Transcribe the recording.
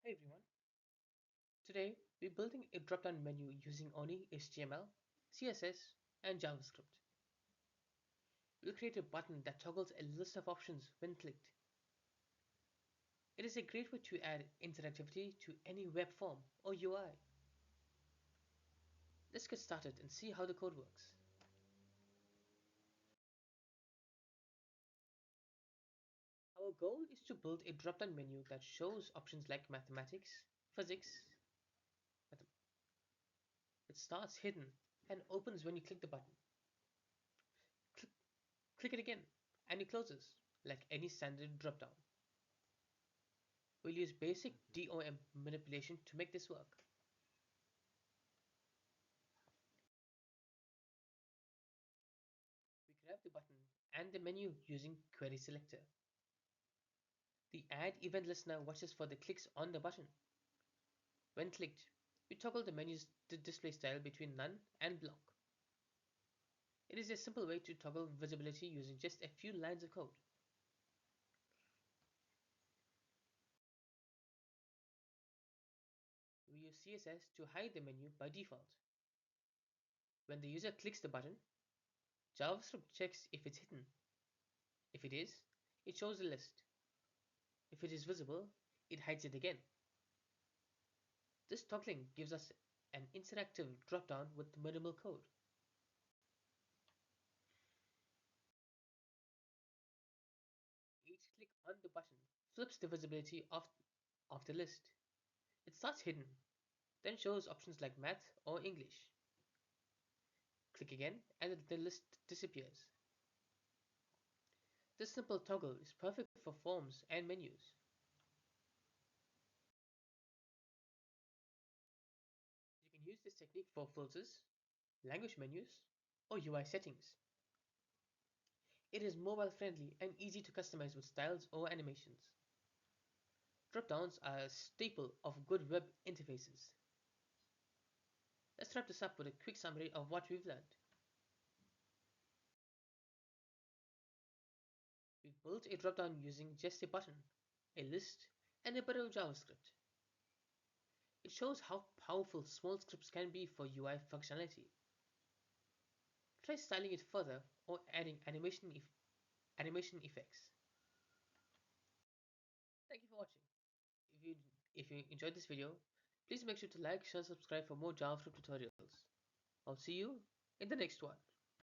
Hey everyone, today we're building a drop-down menu using only HTML, CSS, and JavaScript. We'll create a button that toggles a list of options when clicked. It is a great way to add interactivity to any web form or UI. Let's get started and see how the code works. Our goal is to build a drop-down menu that shows options like mathematics, physics. It starts hidden and opens when you click the button. Click, click it again and it closes, like any standard drop-down. We'll use basic DOM manipulation to make this work. We grab the button and the menu using Query Selector. The Add Event Listener watches for the clicks on the button. When clicked, we toggle the menu's display style between none and block. It is a simple way to toggle visibility using just a few lines of code. We use CSS to hide the menu by default. When the user clicks the button, JavaScript checks if it's hidden. If it is, it shows the list. If it is visible, it hides it again. This toggling gives us an interactive drop-down with minimal code. Each click on the button flips the visibility of the list. It starts hidden, then shows options like math or English. Click again and the list disappears. This simple toggle is perfect for forms and menus. You can use this technique for filters, language menus, or UI settings. It is mobile friendly and easy to customize with styles or animations. Dropdowns are a staple of good web interfaces. Let's wrap this up with a quick summary of what we've learned. We built a dropdown using just a button, a list, and a bit of JavaScript. It shows how powerful small scripts can be for UI functionality. Try styling it further or adding animation effects. Thank you for watching. If you if you enjoyed this video, please make sure to like, share, subscribe for more JavaScript tutorials. I'll see you in the next one.